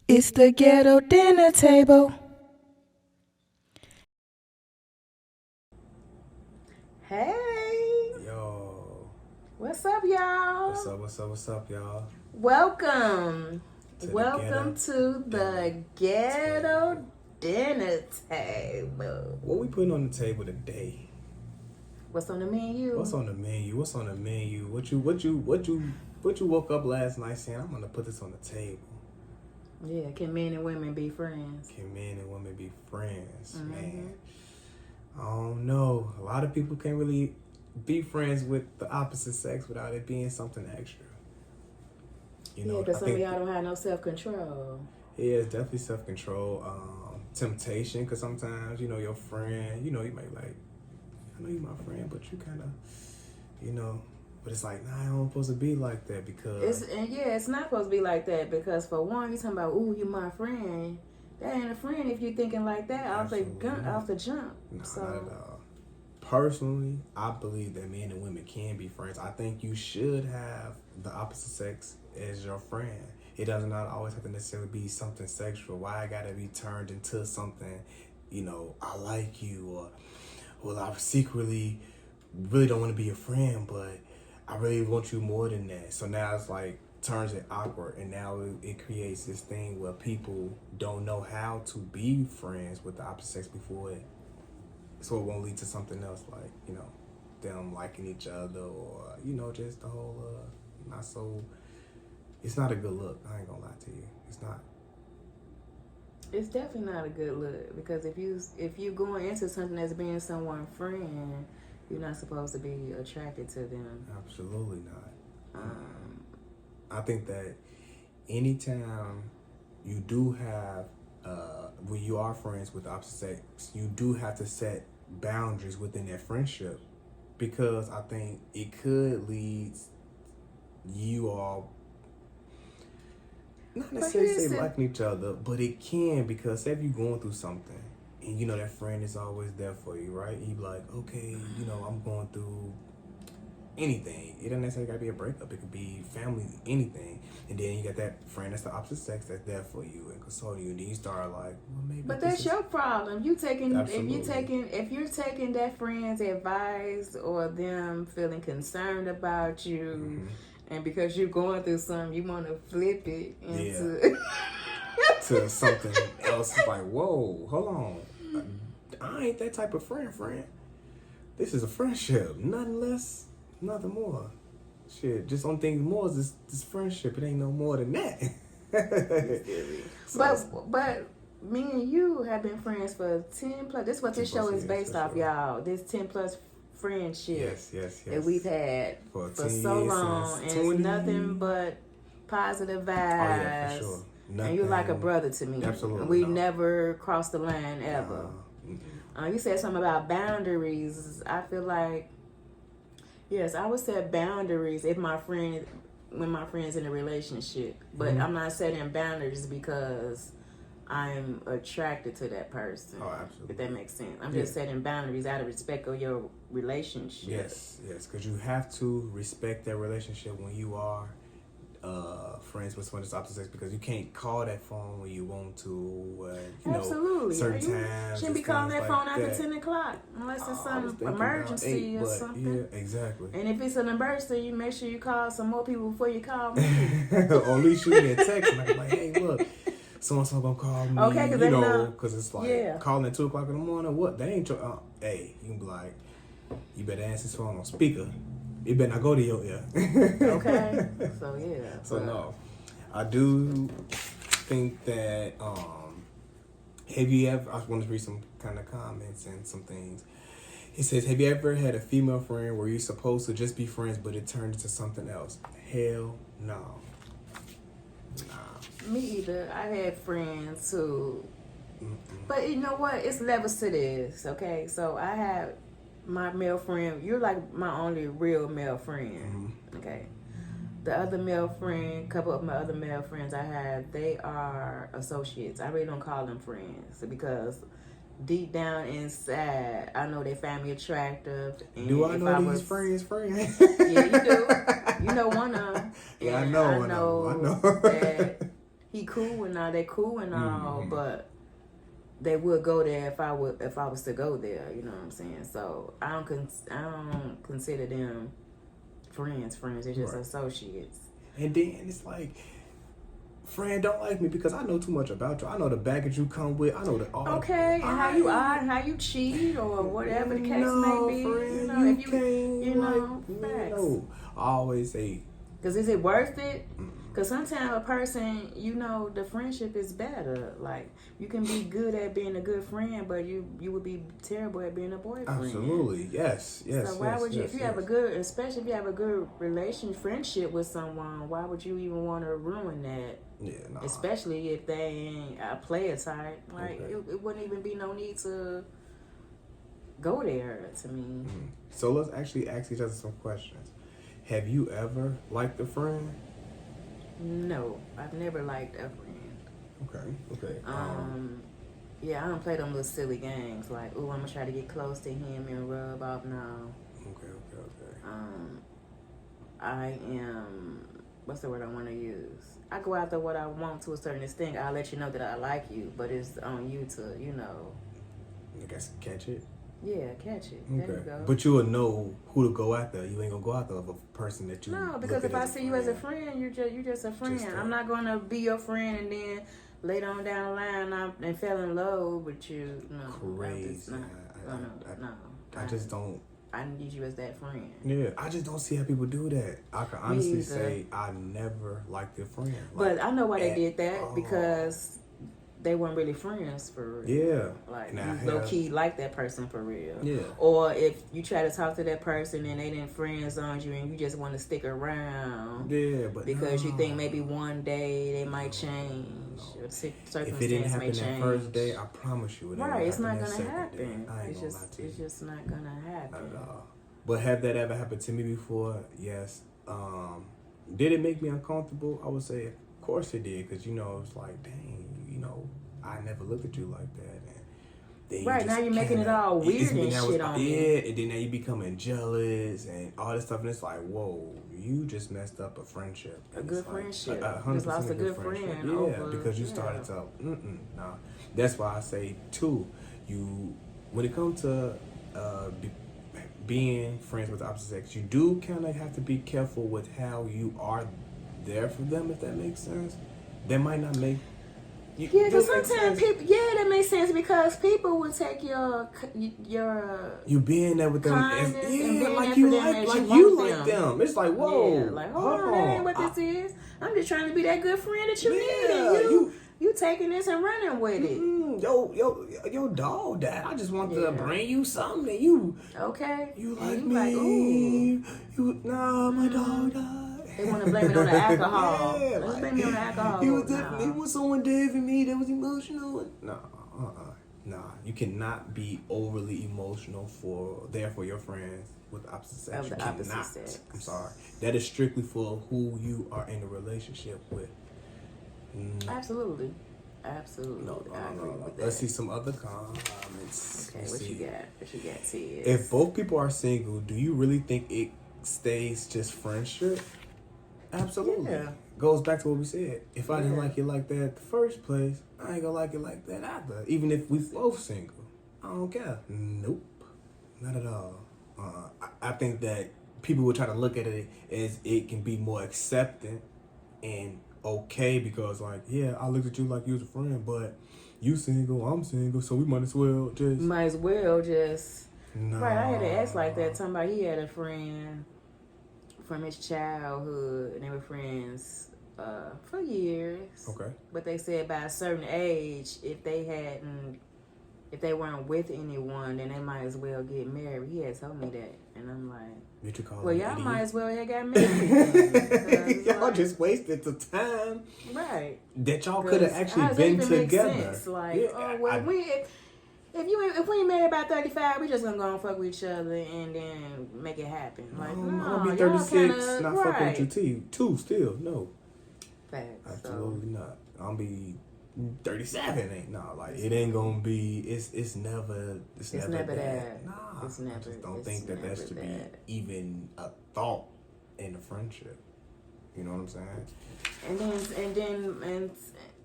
It's the Ghetto Dinner Table. Hey, Yo, what's up, y'all? what's up, y'all? Welcome. To the Welcome to the Ghetto Dinner Table. What we putting on the table today? What's on the menu? What's on the menu? What you woke up last night saying? I'm gonna put this on the table. Yeah, can men and women be friends? Can men and women be friends, man? I don't know. A lot of people can't really be friends with the opposite sex without it being something extra. Yeah, because some of y'all don't have no self-control. Yeah, it's definitely self-control, temptation, because sometimes, your friend, you might like, I know you're my friend, but you kind of, but it's like, nah, I don't supposed to be like that because... It's not supposed to be like that because for one, you're talking about, ooh, you're my friend. That ain't a friend if you're thinking like that off the jump. Nah, So. not at all. Personally, I believe that men and women can be friends. I think you should have the opposite sex as your friend. It does not always have to necessarily be something sexual. Why I gotta be turned into something, I like you, or well, I secretly really don't want to be your friend, but I really want you more than that. So now it's like turns it awkward, and now it creates this thing where people don't know how to be friends with the opposite sex before it, so it won't lead to something else like them liking each other, or just the whole not so. It's not a good look. I ain't gonna lie to you. It's not. It's definitely not a good look because if you going into something as being someone's friend, you're not supposed to be attracted to them. Absolutely not. I think that anytime you do have, when you are friends with the opposite sex, you do have to set boundaries within that friendship, because I think it could lead you all not necessarily say liking each other, but it can, because say if you're going through something and that friend is always there for you, right? And you be like, okay, I'm going through anything. It doesn't necessarily gotta be a breakup. It could be family, anything. And then you got that friend that's the opposite sex that's there for you and console you. And then you start like, well, maybe. But that's your problem. If you're taking that friend's advice or them feeling concerned about you. Mm-hmm. And because you're going through something, you want to flip it into to something else. It's like, whoa, hold on. I ain't that type of friend. This is a friendship. Nothing less, nothing more. Shit, just on things more is this friendship. It ain't no more than that. But me and you have been friends for 10 plus. This is what this show is based off, y'all. This 10 plus friendship that we've had for so long, and it's nothing but positive vibes. Oh, yeah, for sure. And you're like a brother to me. Absolutely. We never crossed the line ever. You said something about boundaries. I feel like, yes, I would set boundaries when my friend's in a relationship, but I'm not setting boundaries because I'm attracted to that person. Oh, absolutely. If that makes sense. I'm just setting boundaries out of respect of your relationship. Yes, because you have to respect that relationship when you are friends with someone that's opposite sex, because you can't call that phone when you want to. Absolutely. Certain times. Shouldn't be calling that phone after 10 o'clock unless it's some emergency or something. Yeah, exactly. And if it's an emergency, you make sure you call some more people before you call me. Or at least shoot me a text and I'm like, hey, look. So-and-so gonna call me, okay, because it's like calling at 2 o'clock in the morning. What? They ain't your. Hey, you can be like, you better answer this phone on speaker. It better not go to your ear. Okay. So yeah. So no, I do think that. Have you ever? I want to read some kind of comments and some things. It says, have you ever had a female friend where you're supposed to just be friends, but it turned into something else? Hell no. Me either. I had friends who, but you know what? It's levels to this, okay? So I had my male friend. You're like my only real male friend, okay? The other male friend, couple of my other male friends I have, they are associates. I really don't call them friends because deep down inside, I know they find me attractive. And do I know these friends? Yeah, you do. You know one of them. Yeah, I know that he cool and all. They cool and all, but they would go there if I was to go there. You know what I'm saying? So I don't consider them friends. They're just associates. And then it's like, friend don't like me because I know too much about you. I know the baggage you come with. I know the all. Okay, and how you are, and how you cheat, or whatever the case may be. Friend, You know, if you know, like, facts. no. I always say, because is it worth it? Because sometimes a person, you know, the friendship is better. Like, you can be good at being a good friend, but you would be terrible at being a boyfriend. absolutely, yes. So why would you, if you have a good, especially if you have a good friendship with someone, why would you even want to ruin that? Yeah, nah. Especially if they ain't a player type. Like, it wouldn't even be no need to go there, to me. So let's actually ask each other some questions. Have you ever liked a friend? No, I've never liked a friend. Okay. Yeah, I don't play them little silly games like, ooh, I'm gonna try to get close to him and rub off. No. Okay. I am. What's the word I want to use? I go after what I want to a certain extent. I'll let you know that I like you, but it's on you to, you know. I guess catch it. Yeah, catch it. There you go. But you will know who to go after. You ain't gonna go after a person that you. No, because if I see you as a friend, you're just a friend. I'm not gonna be your friend and then later on down the line and fell in love with you. No, crazy. No. I just don't. I need you as that friend. Yeah, I just don't see how people do that. I can honestly say I never liked a friend. Like, but I know why they did that, because they weren't really friends for real. Yeah. Like, you low key like that person for real. Yeah. Or if you try to talk to that person and they didn't friend zone you and you just want to stick around. Yeah, but because you think maybe one day they might change. Or circumstances if it didn't happen may change. that first day, I promise you it ain't right, it's not gonna gonna happen. It's just not gonna happen. Not at all. But have that ever happened to me before? Yes. Did it make me uncomfortable? I would say, of course it did, because, you know, it's like, dang, you know, I never looked at you like that. And then right, now you're making it all weird and shit on me. Yeah, and then now you becoming jealous and all this stuff, and it's like, whoa, you just messed up a friendship. A good friendship. You just lost a good friend. Yeah, over, because you started to, nah. That's why I say, too, when it comes to being friends with the opposite sex, you do kind of have to be careful with how you are there for them, if that makes sense. That might not make... Yeah, because sometimes people, that makes sense, because people will take your you being there with them, and like you like them. It's like, whoa, like, hold on, that ain't what this is. I'm just trying to be that good friend that you need, and you taking this and running with it. Yo, dog, dad. I just want to bring you something that you. Okay. You like you me? Like, ooh. My dog. They want to blame it on the alcohol. Yeah, Let's blame it on the alcohol. He was definitely was someone there for me that was emotional. Nah. You cannot be overly emotional for your friends with the opposite sex. You cannot. I'm sorry. That is strictly for who you are in a relationship with. Absolutely. No. Let's see some other comments. Okay, what you got, Ted? If both people are single, do you really think it stays just friendship? Absolutely. Yeah. Goes back to what we said. If I didn't like it like that at the first place, I ain't gonna like it like that either. Even if we both single, I don't care. Nope, not at all. I think that people will try to look at it as it can be more accepting and okay, because like, yeah, I looked at you like you was a friend, but you single, I'm single, so we might as well just. Nah. Right, I had an ex like that. Somebody, he had a friend from his childhood, and they were friends for years. Okay. But they said by a certain age, if they weren't with anyone, then they might as well get married. He had told me that, and I'm like, well, y'all might as well have got married. Y'all just wasted the time, right? That y'all could have actually been together. Like, if we ain't married by 35, we just gonna go and fuck with each other and then make it happen. Like, no, I'm gonna be 36, not fucking with your two still. No. Facts. Absolutely not. I'm be 37. It ain't gonna be. It's never that. Nah, I just don't think that should be even a thought in a friendship. You know what I'm saying?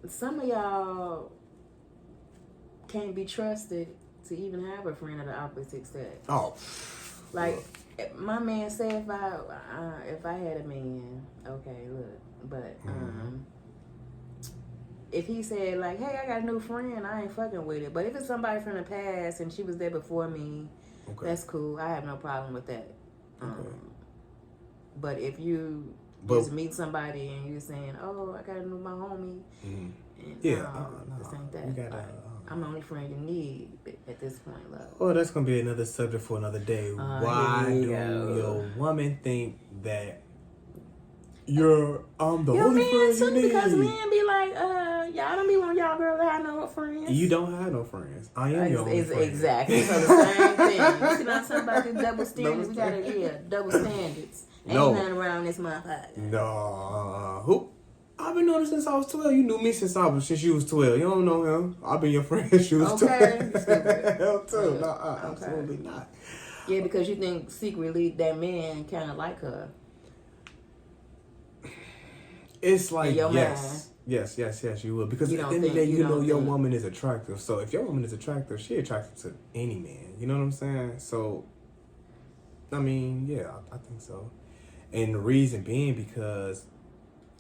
some of y'all can't be trusted to even have a friend of the opposite sex. Oh, like my man said, if I had a man, okay, look, but if he said like, hey, I got a new friend, I ain't fucking with it. But if it's somebody from the past and she was there before me, that's cool. I have no problem with that. But if you just meet somebody and you're saying, oh, I got a new my homie, and this ain't that. I'm the only friend you need at this point, love. Well, that's gonna be another subject for another day. Why do your woman think that I'm the only friend you need? Because men be like, y'all don't be want y'all girls to have no friends. You don't have no friends. I am your only friend. Exactly. So the same thing. You see what I'm talking about? This double standards. We gotta, double standards. Ain't nothing around this motherfucker. No. Who? I've been knowing since I was 12. You knew me since you was 12. You don't know him. I've been your friend since you was 12. Hell too. Absolutely not. Yeah, because you think secretly that man kind of like her. It's like, yes, you will. Because at the end of the day, you know your woman is attractive. So if your woman is attractive, she attracted to any man. You know what I'm saying? So, I mean, yeah, I think so. And the reason being because...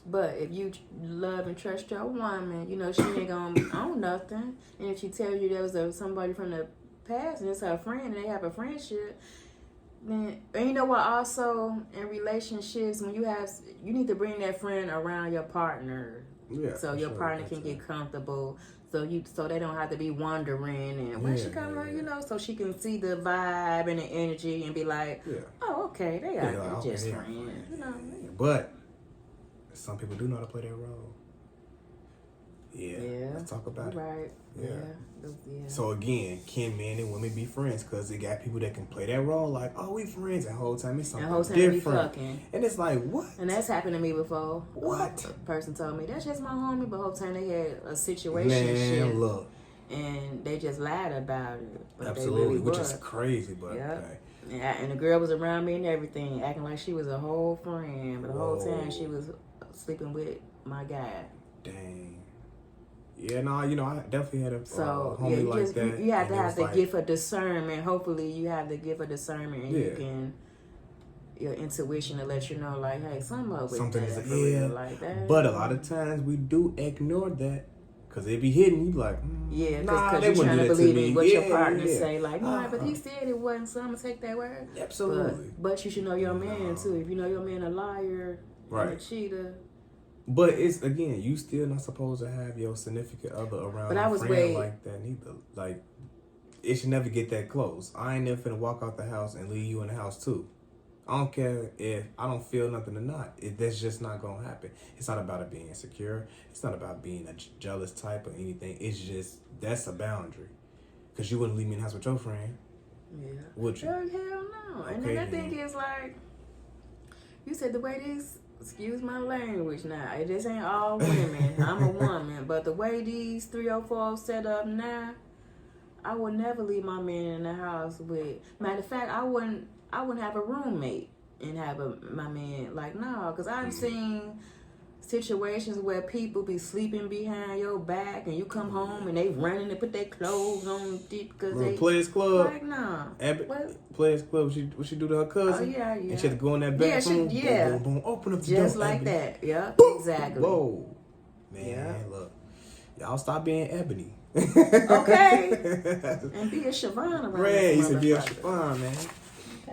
But if you love and trust your woman, she ain't gonna own nothing. And if she tells you there was somebody from the past and it's her friend and they have a friendship, then, and you know what? Also, in relationships, when you need to bring that friend around your partner, so your partner can get comfortable. So they don't have to be wondering and when she come on, so she can see the vibe and the energy and be like, oh, okay, they are just friends, But some people do know how to play their role. Yeah. Let's talk about it. Right. Yeah. So again, can men and women be friends? Because they got people that can play that role like, oh, we friends. And the whole time it's something different. And it's like, what? And that's happened to me before. What? A person told me, that's just my homie. But the whole time they had a situation. Man, look. And they just lied about it. But absolutely. Really which is crazy. But and the girl was around me and everything, acting like she was a whole friend. But the whole time she was sleeping with my guy. Dang. Yeah, no, I definitely had a homie like that. You have to have the gift of discernment. Hopefully, you have the gift of discernment, and you can your intuition to let you know, like, hey, something is like that. But a lot of times we do ignore that because they be hitting you like, because you're trying to believe in what your partner say, like, but he said it wasn't, so I'm gonna take that word. Absolutely. But you should know your man too. If you know your man a liar, and a cheater. But it's, again, you still not supposed to have your significant other around a friend like that neither. Like, it should never get that close. I ain't never finna walk out the house and leave you in the house too. I don't care if I don't feel nothing or not. That's just not gonna happen. It's not about it being insecure. It's not about being a jealous type or anything. It's just, that's a boundary. Because you wouldn't leave me in the house with your friend. Yeah. Would you? Hell no. And then that thing is like, you said the way these... Excuse my language now. It just ain't all women. I'm a woman. But the way these 304 set up now, I would never leave my man in the house with... Matter of fact, I wouldn't have a roommate and have my man... Like, no. Because I've seen situations where people be sleeping behind your back and you come home and they running to put their clothes on because they... Players Club. Like, no. Players Club, what she do to her cousin? Oh, yeah. And she had to go in that bathroom. Boom, boom, open up the just door. Like Ebony. that. Yeah, exactly. Whoa. Man, look. Y'all stop being Ebony. Okay. And be a Siobhan around. Right, you said be a Siobhan, man.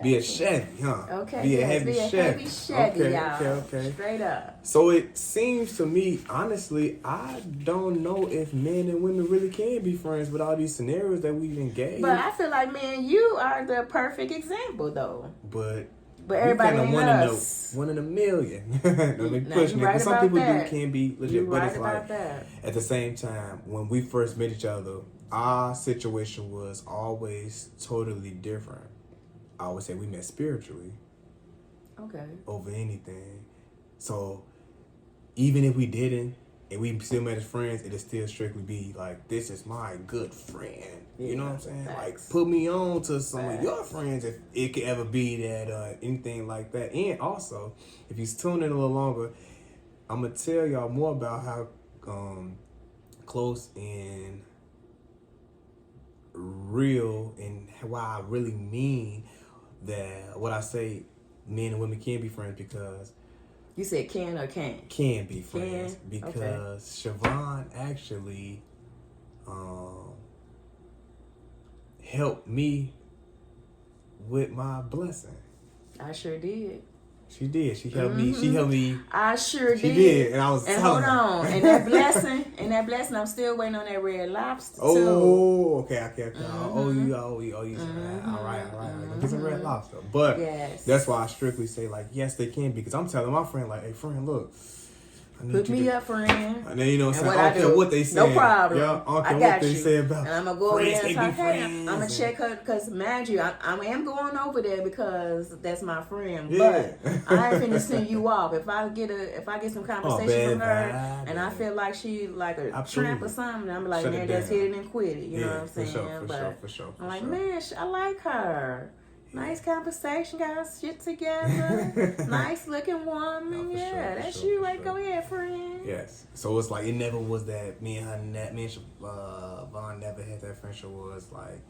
Be a Chevy, huh? Okay. Be a Heavy Chevy. Okay, y'all. Okay. Straight up. So it seems to me, honestly, I don't know if men and women really can be friends with all these scenarios that we've engaged. But I feel like, man, you are the perfect example, though. But everybody ain't us. One in a million. Don't be pushing it. Some people can be legit, You're but right it's about like that. At the same time, when we first met each other, our situation was always totally different. I would say we met spiritually. Okay. Over anything. So even if we didn't and we still met as friends, it'd still strictly be like, this is my good friend. Yeah, you know what I'm saying? facts. Like, put me on to some of your friends if it could ever be that, anything like that. And also, if you tune in a little longer, I'm going to tell y'all more about how close and real, and why I really mean that what I say, men and women can be friends, because You said can or can't? can be friends, Can? because Okay. Siobhan actually helped me with my blessing. I sure did. She did. She helped me. She helped me. I sure She did. did, and I was And telling hold her. on, and that blessing, I'm still waiting on that red lobster too. Oh, okay. I owe you some of that. All right. Go get some red lobster. But Yes. that's why I strictly say, like, yes, they can, because I'm telling my friend, like, hey, friend, look, I need Put you me to. up, friend. And then, you know what I'm And saying? what I I don't care do. what they say. No problem. Yeah, I don't I care got what they you. say about. And I'm gonna go over friends there and can't talk. be Hey, friends I'm gonna and- check her because, mind you, I am going over there because that's my friend. Yeah. But I ain't finna send you off. If I get some conversation bad from her, vibe, and I yeah. feel like she like a Absolutely. tramp or something, I'm like, Shut man, it just down. hit it and quit it. You know what I'm saying? For sure. I'm like, man, I like her. Nice conversation, got shit together. Nice looking woman. No, for sure, Yeah, for that's sure, you for right. sure. Go ahead, friend. Yes. So it's like, it never was that me and Siobhan never had that friendship where it's like,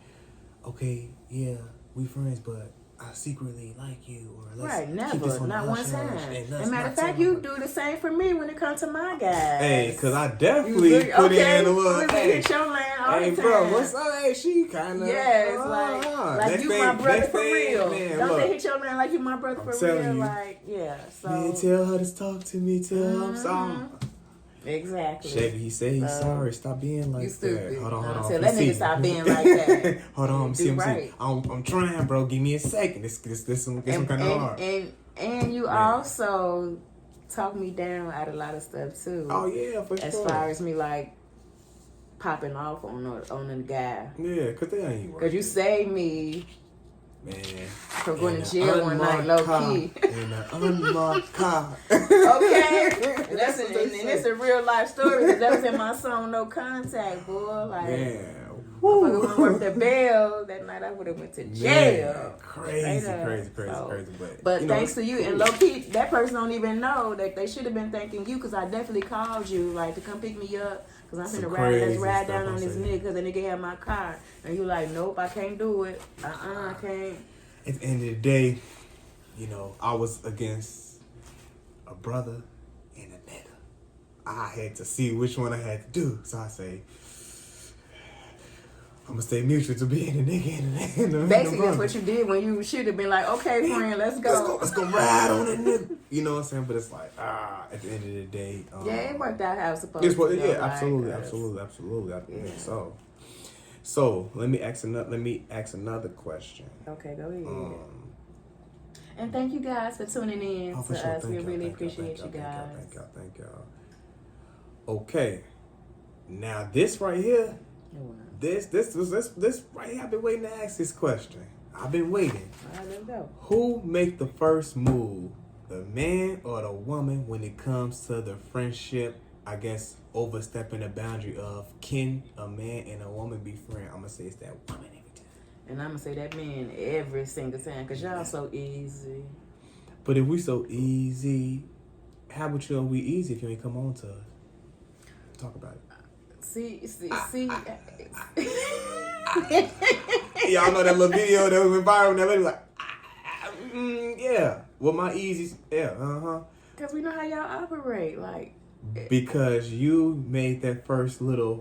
okay, yeah, we friends, but I secretly like you, or let's Right, keep this never, on not the one hush time. hush, and let's As a matter not of fact, tell you nobody. do the same for me when it comes to my guys. Hey, because I definitely You put okay, in a little, listen, hey, hit your man all hey, the bro, time. what's up? Hey, she kind of, Yes, like you my brother for real. Man, Don't look, they hit your man like you my brother I'm for telling real? you. Like, yeah, so. man, tell her to talk to me, tell her I'm sorry. Exactly. Chevy, he said he's sorry. Stop being like You stupid. that. Hold on. Tell that nigga stop being like that. Hold on. Do See. right. I'm trying, bro. Give me a second. This some kind of hard. And you also talk me down at a lot of stuff too. Oh yeah, for sure. As far as me like popping off on a guy. Yeah, cause they ain't working. Cause you saved me man from going to jail one night, low key. In an unmarked car. Okay, and it's a real life story. Cause that was in my song "No Contact," boy. Like, Man, if I wouldn't work the bail that night, I would have went to jail. Man, crazy. But you know, thanks to you, and low key, that person don't even know that they should have been thanking you, because I definitely called you like to come pick me up, because I'm finna ride down on this nigga, because the nigga had my car, and you like, nope, I can't do it. I can't. At the end of the day, you know, I was against a brother and a nigga. I had to see which one I had to do. So I say, I'm gonna stay mutual to being a nigga and the Basically, brother. that's what you did when you should have been like, okay, friend, let's go. Let's go ride on that nigga. You know what I'm saying? But it's like, at the end of the day, Yeah, it worked out how it was supposed it's what, to. yeah, absolutely. I think so. So let me ask another question. Okay, go ahead. And thank you guys for tuning in for to sure. we really appreciate you guys. Thank y'all. Okay, now this right here, this right here, I've been waiting to ask this question. I've been waiting. All right, let's go. Who make the first move, the man or the woman, when it comes to the friendship? I guess overstepping the boundary of can a man and a woman be friends? I'm gonna say it's that woman every time. And I'm gonna say that man every single time, cause y'all so easy. But if we so easy, how would you know we easy if you ain't come on to us? Talk about it. See. Y'all know that little video that went viral. That lady like, yeah. Well, my easy, yeah, Cause we know how y'all operate, like. Because you made that first little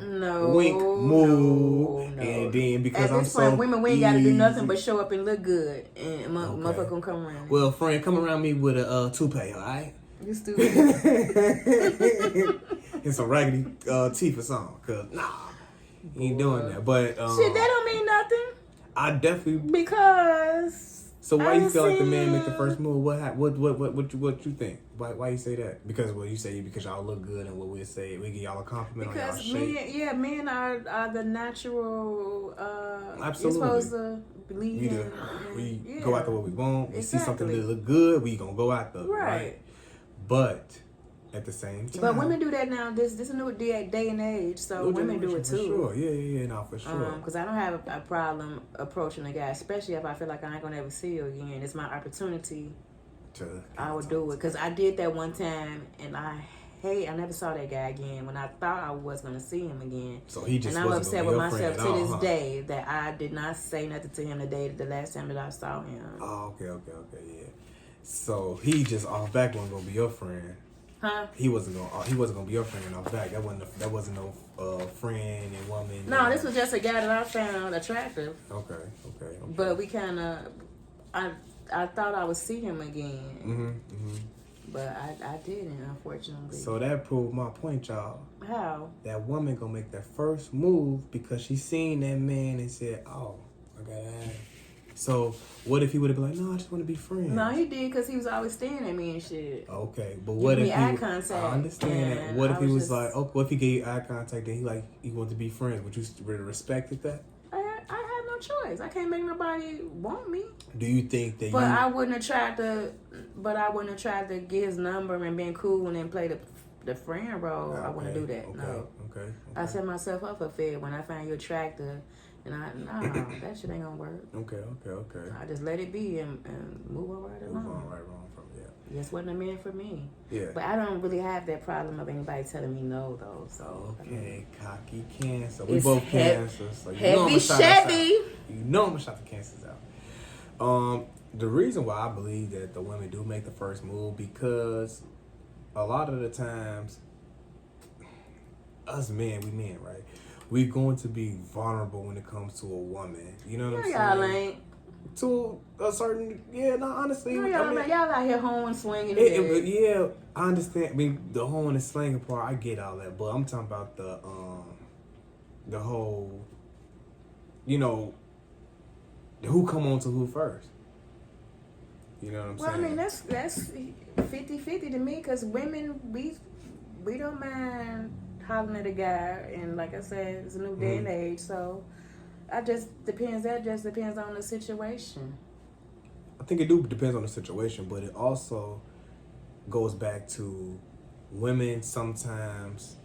wink move, no. and then because at I'm this point, so women, we ain't easy. gotta do nothing but show up and look good, and motherfucker gonna come around. Well, friend, come around me with a toupee, all right? You stupid. And some raggedy teeth or something, cause you ain't doing that. But Shit, that don't mean nothing. I definitely. Because. So why you feel like the man make the first move? What you think? Why you say that? Because you say because y'all look good, and what we say we give y'all a compliment on y'all shape. Men are the natural. Absolutely. You're supposed to believe. We go after what we want. We see something Exactly. that look good, we gonna go after. Right. But at the same time. But women do that now. This is a new day and age, so women do it too. For sure. Yeah, no, for sure. Because I don't have a problem approaching a guy, especially if I feel like I ain't gonna ever see you again. It's my opportunity. I would do it because I did that one time and I hate. I never saw that guy again when I thought I was gonna see him again. So he just and I'm wasn't upset gonna with be your myself friend to at this all, huh? day that I did not say nothing to him the last time that I saw him. Oh, okay, yeah. So he just off back wasn't gonna be your friend. Huh? He wasn't gonna be your friend off back. That wasn't no friend and woman. No, this was just a guy that I found attractive. Okay. But we kind of, I thought I would see him again. Mm-hmm. But I didn't, unfortunately. So that proved my point, y'all. How? That woman gonna make that first move because she seen that man and said, "Oh, I got that." So what if he would have been like, "No, I just want to be friends"? No, he did because he was always staring at me and shit. Okay, but what if me eye contact? I understand that. and What if I he was just- like, "Oh, what if he gave you eye contact and he wanted to be friends"? Would you really respected that? I had no choice. I can't make nobody want me. Do you think that But I wouldn't have tried to. But I wouldn't have tried to get his number and been cool and then play the friend role. I wouldn't do that. No. Okay. I set myself up for failure when I find you attractive, and that shit ain't gonna work. Okay. I just let it be and move on right along. Move on right wrong from yeah. Just wasn't a man for me. Yeah. But I don't really have that problem of anybody telling me no though. So Okay, cocky Cancer. We It's both he- Cancers. So Heavy Chevy. You know I'm gonna shout the Cancers out. The reason why I believe that the women do make the first move because a lot of the times, us men, right? We're going to be vulnerable when it comes to a woman. You know what I'm saying? Y'all ain't. To a certain, honestly. No, y'all out here horn swinging. Yeah, I understand. I mean, the horn and slanging part, I get all that, but I'm talking about the whole, who come on to who first. You know what I'm Well, saying? I mean, that's 50-50 to me because women, we don't mind hollering at a guy. And like I said, it's a new day and age. So that just depends on the situation. I think it depends on the situation, but it also goes back to women sometimes.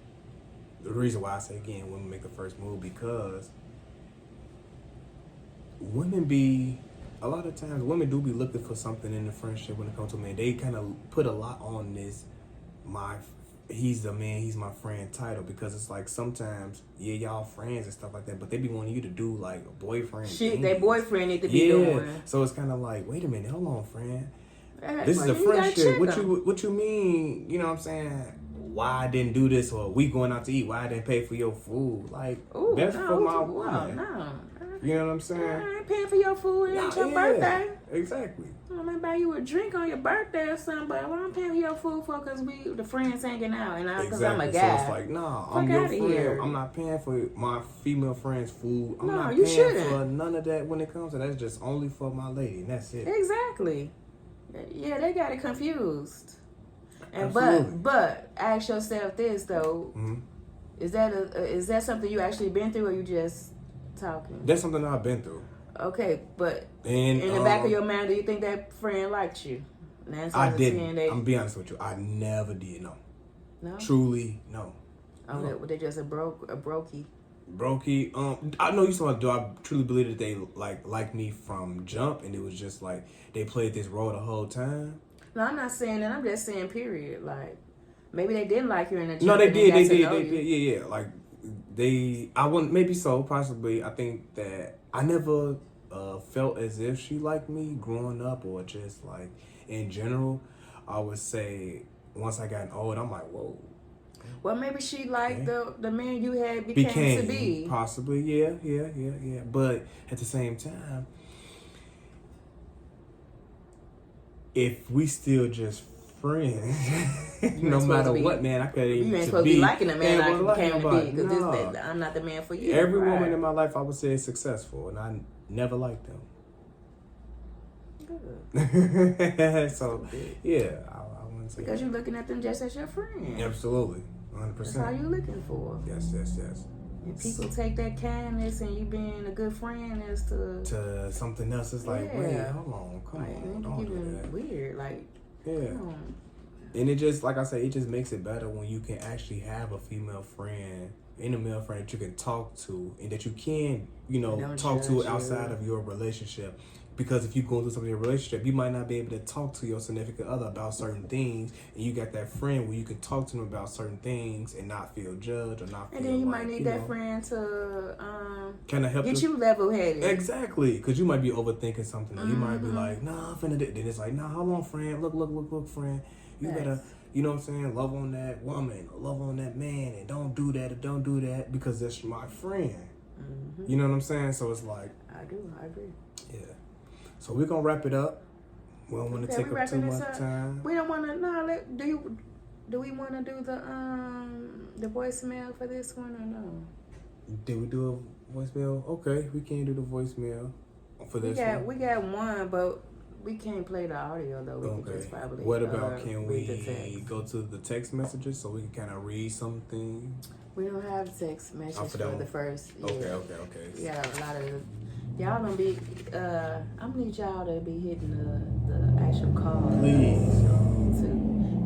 The reason why I say again, women make the first move because a lot of times women do be looking for something in the friendship when it comes to men. They kind of put a lot on this, he's the man, he's my friend title because it's like sometimes, y'all friends and stuff like that, but they be wanting you to do like a boyfriend Shit, thing. their boyfriend need to be doing. So it's kind of like, wait a minute, hold on, friend. Hey, This well, is a you gotta friendship. check 'em. What you mean? You know what I'm saying? Why I didn't do this, or we going out to eat? Why I didn't pay for your food? Like Ooh, that's no, for my wow, woman. no. You know what I'm saying? I ain't paying for your food. It ain't your birthday. Exactly. I might buy you a drink on your birthday or something, but what I'm paying for your food for because we the friends hanging out and because I'm a Exactly. guy. So it's like, nah, Fuck I'm your outta friend. here. I'm not paying for my female friend's food. I'm No, not you paying shouldn't. for none of that when it comes to that. That's just only for my lady, and that's it. Exactly. Yeah, they got it confused. And Absolutely. but ask yourself this though: Mm-hmm. is that something you actually been through, or you just talking? That's something that I've been through. Okay, but And in the back of your mind, do you think that friend liked you? I didn't. I'm gonna be honest with you. I never did. No. Truly, no. Oh, no. They just a brokey. Brokey. I know you saw. Do I truly believe that they like me from jump, and it was just like they played this role the whole time? No, I'm not saying that. I'm just saying period. Like maybe they didn't like you in the jump. No, they and did. got They to know did. you. Yeah. Like I wouldn't. Maybe so. Possibly. I think that I never felt as if she liked me growing up, or just like in general. I would say once I got old, I'm like, whoa. Well, maybe she liked the man you had became Became to be. possibly, yeah. But at the same time, if we still just friends, no matter what, man, I could You even ain't to supposed to be liking a man yeah, like you came to be because no. I'm not the man for you. Every right. woman in my life, I would say, is successful, and I never liked them. Good. So, yeah, I wouldn't say Because that. you're looking at them just as your friend. Absolutely, 100%. That's all you're looking for. Yes. And people take that kindness and you being a good friend as To something else, it's like, Yeah. wait, hold on, come on, don't do even that. weird. Like, Yeah. come on. And it just, like I said, it just makes it better when you can actually have a female friend and a male friend that you can talk to and that you can, Don't talk to judge you. outside of your relationship. Because if you go into something in a relationship, you might not be able to talk to your significant other about certain things, and you got that friend where you can talk to them about certain things and not feel judged or not feel. And then you might need that friend to kind of help get you level headed. Exactly, because you might be overthinking something, or you might be like, "Nah, I'm finna do." Then it's like, "Nah, hold on, friend. Look, friend. You gotta." You know what I'm saying? Love on that woman, love on that man, and don't do that or don't do that because that's my friend. You know what I'm saying? So it's like... I agree. Yeah. So we're going to wrap it up. We don't want to take up too much time. We don't want to... Do we want to do the voicemail for this one or no? Did we do a voicemail? Okay, we can do the voicemail for this one. We got one, but... We can't play the audio though. We can just probably. What about can we go to the text messages so we can kind of read something? We don't have text messages for the first. Okay. We got a lot of y'all gonna be. I'm gonna need y'all to be hitting the actual call. Please, y'all. Too.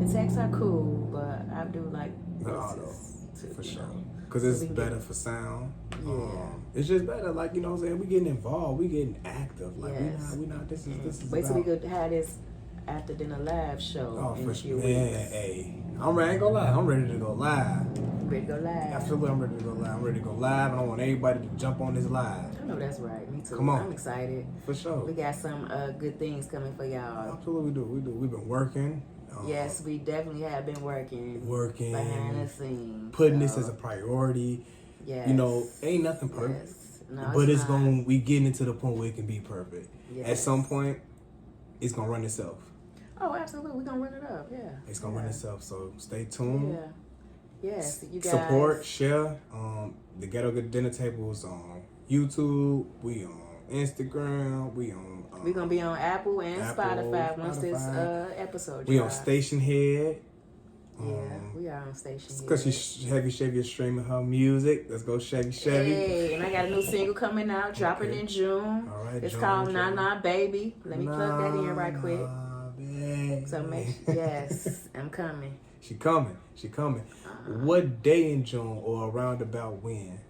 The texts are cool, but I do like the auto too, for sure. Because it's better for sound. Yeah. It's just better, like, you know what I'm saying? We getting involved. We getting active. Like, we not, this is wait till we could have this after dinner live show. Oh, for sure. Hey. I ain't gonna lie. I'm ready to go live. Ready to go live. Absolutely, I'm ready to go live. I'm ready to go live, and I want everybody to jump on this live. I know that's right. Me too. Come on. I'm excited. For sure. We got some good things coming for y'all. Absolutely, we do. We've been working. Yes, we definitely have been working behind the scenes. Putting this as a priority. Yes. You know, ain't nothing perfect. Yes. No, but it's going we getting into the point where it can be perfect. Yes. At some point, it's gonna run itself. Oh, absolutely. We're gonna run it up, yeah. It's gonna run itself. So stay tuned. Yeah. Yes. You guys support, share. The Ghetto Dinner Table is on YouTube. We on Instagram. We on we're gonna be on Apple and Spotify once this episode. We on Station Head. We are on Station Head. Because Heavy Chevy is streaming her music. Let's go Chevy. Hey, and I got a new single coming out, dropping in June. All right, it's called Nah Nah Baby. Let me plug that in right quick. Baby. So yes, I'm coming. She coming. What day in June or around about when?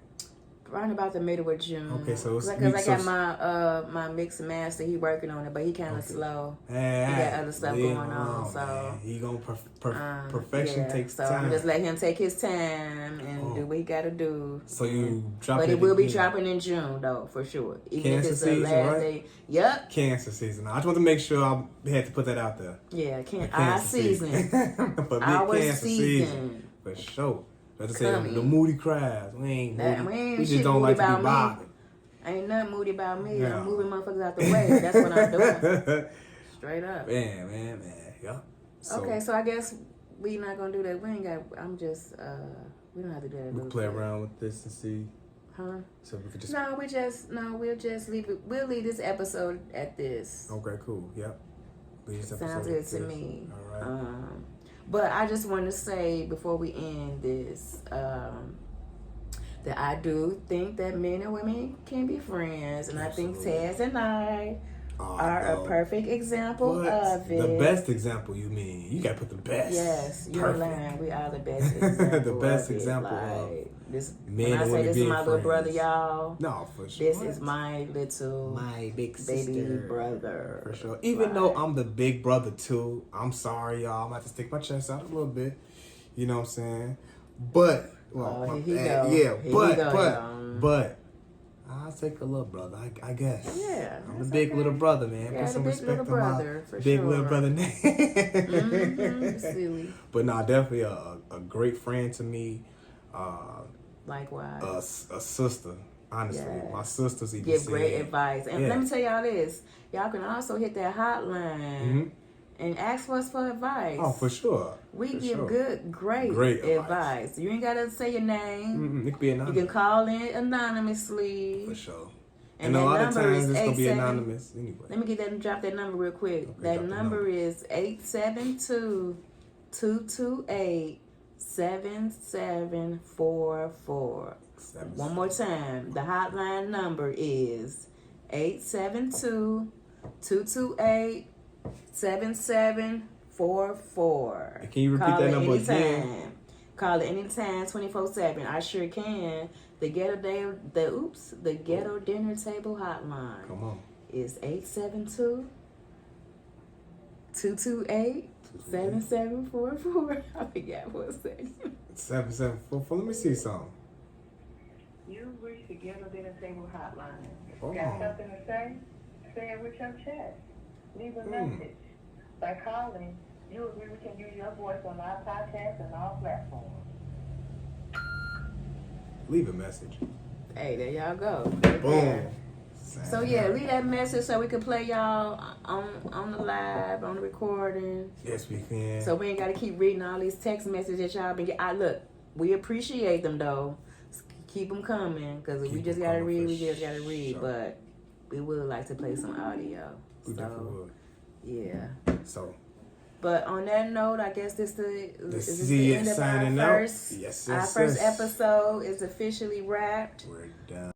Around about the middle of June. Okay, so it's because I got my mix and master. He working on it, but he kind of slow. He got other stuff going on, so man. He gonna perfection takes time. So I'm just let him take his time and do what he got to do. So you drop it, but it will be dropping in June though, for sure. Even Cancer if it's season, the last right? day. Yep. Cancer season. I just want to make sure I had to put that out there. Yeah, our season. For me, our cancer season. For sure. Let's say the moody cries. We ain't moody. We just don't like to be bothered. Ain't nothing moody about me. I'm moving motherfuckers out the way. That's what I'm doing. Straight up. Man. Yeah. Okay, so I guess we not gonna do that. We ain't got. I'm just. We don't have to do that. We'll play around with this and see. Huh? So we could just. We'll just leave it. We'll leave this episode at this. Okay, cool. Yep. Sounds good to me. All right. But I just want to say before we end this, that I do think that men and women can be friends, and absolutely. I think Tez and I are a perfect example of it. The best example, you mean? You gotta put the best. Yes, you're lying. We are the best example. The best example of this. Men when I say this is my little brother, y'all. No, for sure. This is my big baby sister. Brother. For sure. Even though I'm the big brother too, I'm sorry, y'all. I'm gonna have to stick my chest out a little bit. You know what I'm saying? But but I'll take a little brother, I guess. Yeah. I'm the big little brother, man. Yeah, put some respect little brother, on my big little brother name. Silly. But no, definitely a great friend to me. Likewise. A sister. Honestly, my sisters even give great advice. And let me tell y'all this. Y'all can also hit that hotline and ask us for advice. Oh, for sure. We give great advice. You ain't got to say your name. It could be anonymous. You can call in anonymously. For sure. And a lot of times it's going to be anonymous anyway. Let me drop that number real quick. Okay, that number is 872-228-7744. One more time. The hotline number is 872-228-7744. Can you repeat that number again? Call it anytime, 24/7. I sure can. The Ghetto Dinner Table hotline. Come on. is 872-228-7744. I forgot what's that. 7744. Let me see something. You've reached the Ghetto Dinner Table hotline. Oh. Got something to say? Say it with your chest. Leave a message. By calling, you agree we can use your voice on our podcast and all platforms. Leave a message. Hey, there y'all go. Boom. So yeah, leave that message so we can play y'all on the live, on the recording. Yes, we can. So we ain't got to keep reading all these text messages that y'all been getting. Look, we appreciate them though. Keep them coming, because we just got to read, Sure. but we would like to play some audio. We definitely would. Yeah. So. But on that note, I guess this the end of signing our out. first, Yes, our first episode is officially wrapped. We're done.